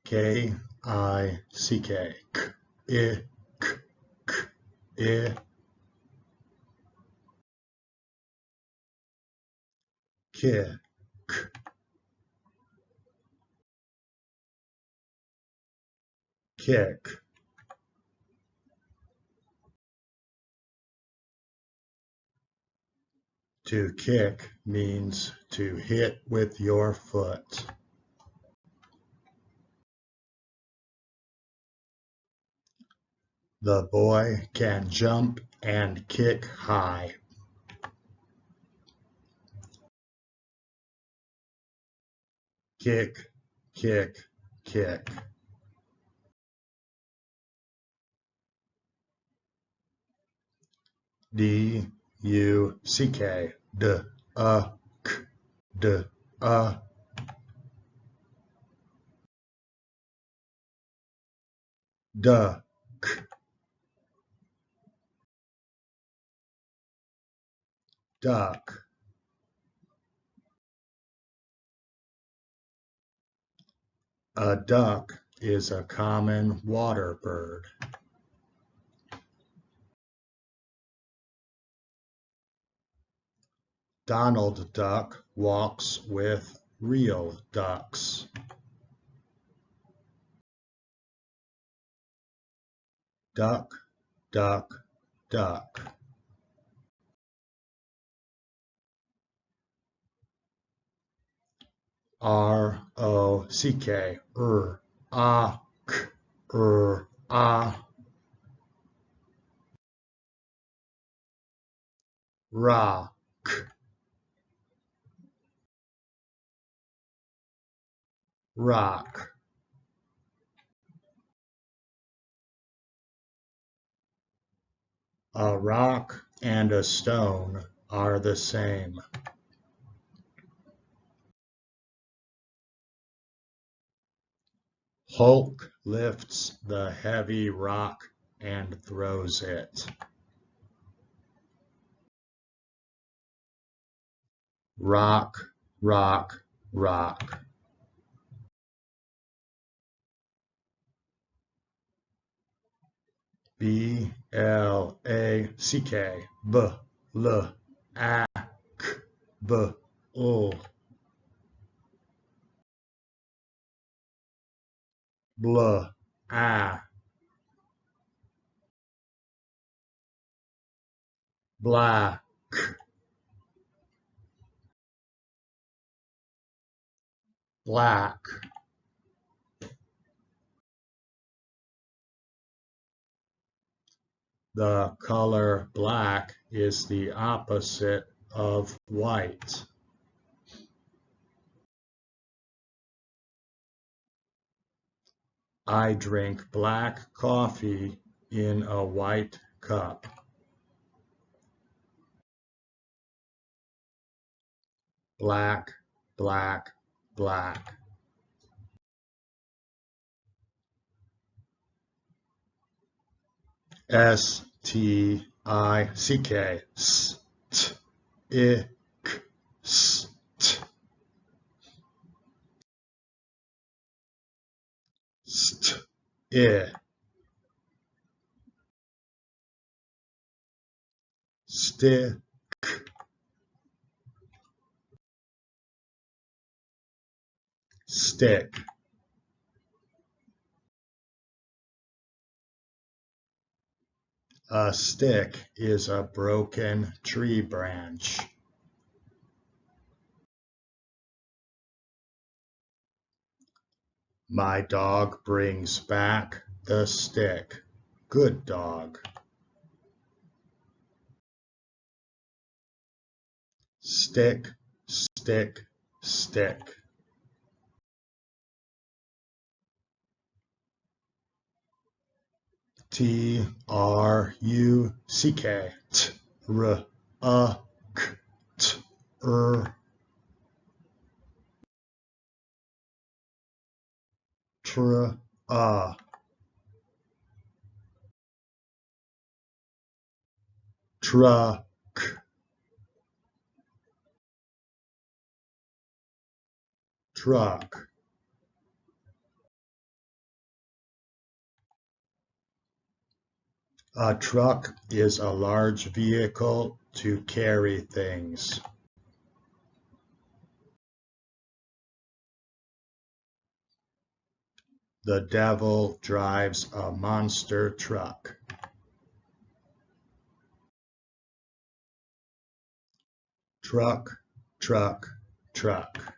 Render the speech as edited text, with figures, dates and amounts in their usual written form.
K-I-C-K. K, kick, kick. To kick means to hit with your foot. The boy can jump and kick high. Kick, kick, kick. D-U-C-K. D-U-C-K. Duck. Duck. A duck is a common water bird. Donald Duck walks with real ducks. Duck, duck, duck. R-O-C-K. Ah, ah. Rock. Rock. A rock and a stone are the same. Hulk lifts the heavy rock and throws it. Rock, rock, rock. B-L-A-C-K. B-L-A-C. B-L. Blah. Black. Black. The color black is the opposite of white. I drink black coffee in a white cup. Black, black, black. S-T-I-C-K. St-I-K. St. St-I. Stick. Stick. A stick is a broken tree branch. My dog brings back the stick. Good dog. Stick, stick, stick. T-R-U-C-K. T-R-U-C-K. Truck. Truck. A truck is a large vehicle to carry things. The devil drives a monster truck. Truck, truck, truck.